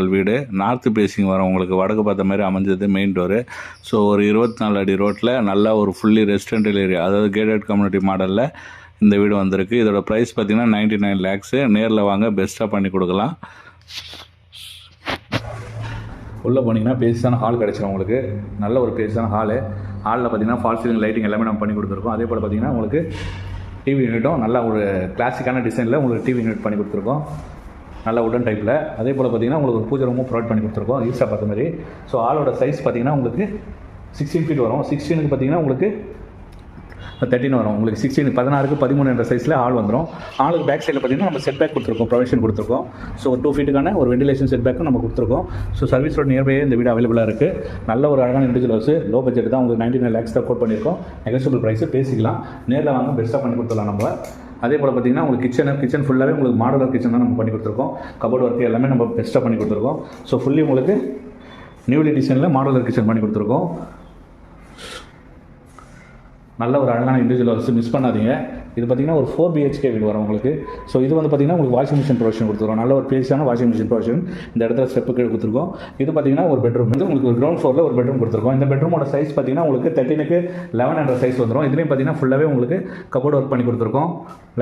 வீடு north facing வரும், உங்களுக்கு வடக்கு பார்த்த மாதிரி அமைஞ்சது மெயின் டோரு. ஸோ ஒரு 24 அடி ரோட்டில் நல்லா ஒரு ஃபுல்லி ரெசிடென்டல் ஏரியா, அதாவது கேட்டட் கம்யூனிட்டி மாடலில் இந்த வீடு வந்திருக்கு. இதோட ப்ரைஸ் பார்த்திங்கன்னா 99 lakhs. நேரில் வாங்க, பெஸ்ட்டாக பண்ணி கொடுக்கலாம். உள்ளே போனீங்கன்னா பேஸான ஹால் கிடச்சிடும் உங்களுக்கு. நல்ல ஒரு பேஸான ஹாலில் பார்த்திங்கன்னா ஃபால் சீலிங் லைட்டிங் எல்லாமே நம்ம பண்ணி கொடுத்துருக்கோம். அதே போல் பார்த்திங்கன்னா உங்களுக்கு டிவி யூனிட்டும் நல்ல ஒரு கிளாசிக்கான டிசைனில் உங்களுக்கு டிவி யூனிட் பண்ணி கொடுத்துருக்கோம், நல்ல உடன் டைப்பில். அதே போல் பார்த்திங்கன்னா உங்களுக்கு ஒரு பூஜை ரூமும் ப்ரொவைட் பண்ணி கொடுத்துருக்கோம் ஈஸியாக பார்த்த மாதிரி. ஸோ ஆளோட சைஸ் பார்த்திங்கன்னா உங்களுக்கு 16 feet வரும். 16க்கு பார்த்திங்கன்னா உங்களுக்கு 13 வரும். உங்களுக்கு 16 16க்கு 13 என்ற சைஸில் ஆள் வந்துடும். ஆளுக்கு பேக் சைடில் பார்த்திங்கன்னா நம்ம செட் பேக் கொடுத்துருக்கோம், ப்ரொவிஷன் கொடுத்துருக்கோம். ஸோ ஒரு 2 feetக்கான ஒரு வெண்டிலேஷன் செட் பேக்கும் நம்ம கொடுத்துருக்கோம். ஸோ சர்வீஸ் ரோட் நியர்பை இந்த வீடு அவைலபிளாக இருக்குது. நல்ல ஒரு அழகான இண்டிவிஜுவல் ஹவுஸ், லோ பட்ஜெட் தான். உங்களுக்கு 99 lakhs தான் கோட் பண்ணியிருக்கோம். நெகோஷியபிள் ப்ரைஸு பேசிக்கலாம். நேரில் வாங்க, பெஸ்ட்டாக பண்ணி கொடுத்துடலாம் நம்ம. அதே போல் பார்த்திங்கன்னா உங்களுக்கு கிச்சன் ஃபுல்லாகவே உங்களுக்கு மாடுலர் கிச்சன் தான் நம்ம பண்ணி கொடுத்துருக்கோம். கபோர்டு ஒர்க்கு எல்லாமே நம்ம பெஸ்ட்டாக பண்ணி கொடுத்துருக்கோம். ஸோ ஃபுல்லி உங்களுக்கு நியூலி டிசைனில் மாடுலர் கிச்சன் பண்ணி கொடுத்துருக்கோம். நல்ல ஒரு அழகான இண்டிவிஜுவல் ஹவுஸ், மிஸ் பண்ணாதீங்க. இது பார்த்திங்கன்னா ஒரு 4 BHK வீடு வரும் உங்களுக்கு. ஸோ இது வந்து பார்த்திங்கன்னா உங்களுக்கு வாஷிங் மிஷின் ப்ரொவிஷன் கொடுத்துருக்கோம். நல்ல ஒரு பேஸான வாஷிங் மிஷின் ப்ரொவிஷன் இந்த இடத்துல ஸ்டெப்பு கீழே கொடுத்துருக்கோம். இது பார்த்திங்கன்னா ஒரு பெட்ரூம், வந்து உங்களுக்கு ஒரு கிரவுண்ட் ஃப்ளோரில் ஒரு பெட்ரூம் கொடுத்துருக்கோம். இந்த பெட்ரூமோட சைஸ் பார்த்திங்கன்னா உங்களுக்கு 13க்கு 11 என்ற சைஸ் வந்துடும். இதுலேயும் பார்த்திங்கன்னா ஃபுல்லாகவே உங்களுக்கு கபோர்டு ஒர்க் பண்ணி கொடுத்துருக்கோம்,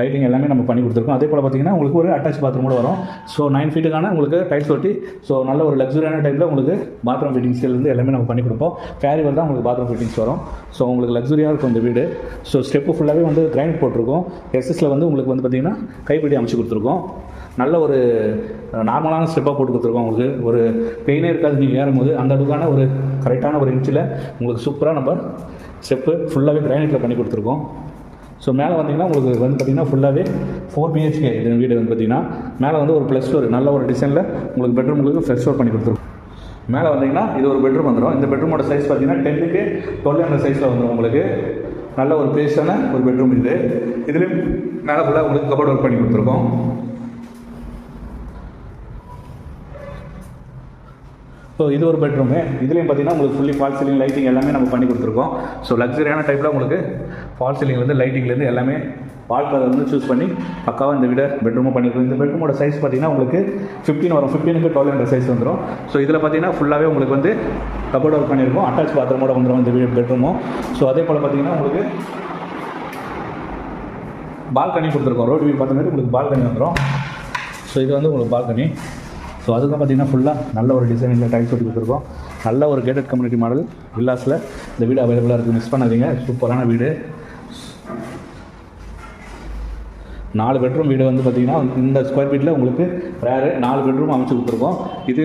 லைட்டிங் எல்லாமே நம்ம பண்ணி கொடுத்துருக்கோம். அதே போல் பார்த்திங்கன்னா உங்களுக்கு ஒரு அட்டாச் பாத்ரூமோட வரும். ஸோ 9 feetக்கான உங்களுக்கு டைல்ஸ் ஒட்டி, ஸோ நல்ல ஒரு லக்ஸரியான டைப்பில் உங்களுக்கு பாத்ரூம் ஃபிட்டிங்ஸ்லேருந்து எல்லாமே நம்ம பண்ணி கொடுப்போம். ஃபேரிவர் தான் உங்களுக்கு பாத்ரூம் ஃபிட்டிங்ஸ் வரும். ஸோ உங்களுக்கு லக்ஸரியாக இருக்கும் இந்த வீடு. ஸோ ஸ்டெப்பு ஃபுல்லாகவே வந்து கிரைண்ட் போட்டிருக்கோம். எஸ்எஸ்ல வந்து உங்களுக்கு வந்து பார்த்திங்கன்னா கைப்பிடி அமைச்சு கொடுத்துருக்கோம். நல்ல ஒரு நார்மலான ஸ்டெப்பாக போட்டு கொடுத்துருக்கோம். உங்களுக்கு ஒரு பெயினே இருக்காது நீங்கள் ஏறும்போது. அந்த அளவுக்கான ஒரு கரெக்டான ஒரு இன்ச்சில் உங்களுக்கு சூப்பராக நம்ம ஸ்டெப்பு ஃபுல்லாகவே கிரைனைட்டில் பண்ணி கொடுத்துருக்கோம். ஸோ மேலே வந்தீங்கன்னா உங்களுக்கு வந்து பார்த்திங்கன்னா ஃபுல்லாகவே 4 BHK இது வீடு வந்து பார்த்திங்கன்னா மேலே வந்து ஒரு ப்ளஸ் டோர், நல்ல ஒரு டிசைனில் உங்களுக்கு பெட்ரூம் உங்களுக்கு ஃப்ரெஷ் டோர் பண்ணி கொடுத்துருக்கோம். மேலே வந்தீங்கன்னா இது ஒரு பெட்ரூம் வந்துடும். இந்த பெட்ரூமோட சைஸ் பார்த்திங்கன்னா 10க்கு 12 என்ற சைஸில் வந்துடும் உங்களுக்கு. நல்ல ஒரு பேஸான ஒரு பெட்ரூம் இது. இதுலேயும் மேலே ஃபுல்லாக உங்களுக்கு கபோர்டு ஒர்க் பண்ணி கொடுத்துருக்கோம். ஸோ இது ஒரு பெட்ரூமு. இதுலேயும் பார்த்திங்கன்னா உங்களுக்கு ஃபுல்லி ஃபால் சீலிங் லைட்டிங் எல்லாமே நம்ம பண்ணி கொடுத்துருக்கோம். ஸோ லக்ஸரியான டைப்பில் உங்களுக்கு ஃபால் சீலிங்லேருந்து லைட்டிங்லேருந்து எல்லாமே வால் கலர் வந்து சூஸ் பண்ணி பக்காவாக இந்த வீடை பெட்ரூமும் பண்ணியிருக்கோம். இந்த பெட்ரூமோட சைஸ் பார்த்திங்கன்னா உங்களுக்கு 15 வரும். 15க்கு 12 என்ற சைஸ் வந்துடும். ஸோ இதில் பார்த்திங்கன்னா ஃபுல்லாகவே உங்களுக்கு வந்து கபோர்டு ஒர்க் பண்ணியிருக்கோம். அட்டாச் பாத்ரூமோட வந்துடும் இந்த வீடு பெட்ரூமும். ஸோ அதே போல் பார்த்திங்கன்னா உங்களுக்கு பால்கனி கொடுத்துருக்கோம். ரோடு வியூ பார்த்த மாதிரி உங்களுக்கு பால்கனி வந்துடும். ஸோ இது வந்து உங்களுக்கு பால்கனி. ஸோ அதுதான் பார்த்திங்கன்னா ஃபுல்லாக நல்ல ஒரு டிசைனில் டைல்ஸ் ஒட்டி கொடுத்துருக்கோம். நல்ல ஒரு கேட்டட் கம்யூனிட்டி மாடல் வில்லாஸில் இந்த வீடு அவைலபிளாக இருக்குது, மிஸ் பண்ணாதீங்க. சூப்பரான வீடு. 4 பெட்ரூம் வீடு வந்து பார்த்திங்கன்னா இந்த ஸ்கொயர் ஃபீட்டில் உங்களுக்கு வேறு 4 பெட்ரூம் அமைச்சு கொடுத்துருக்கோம். இது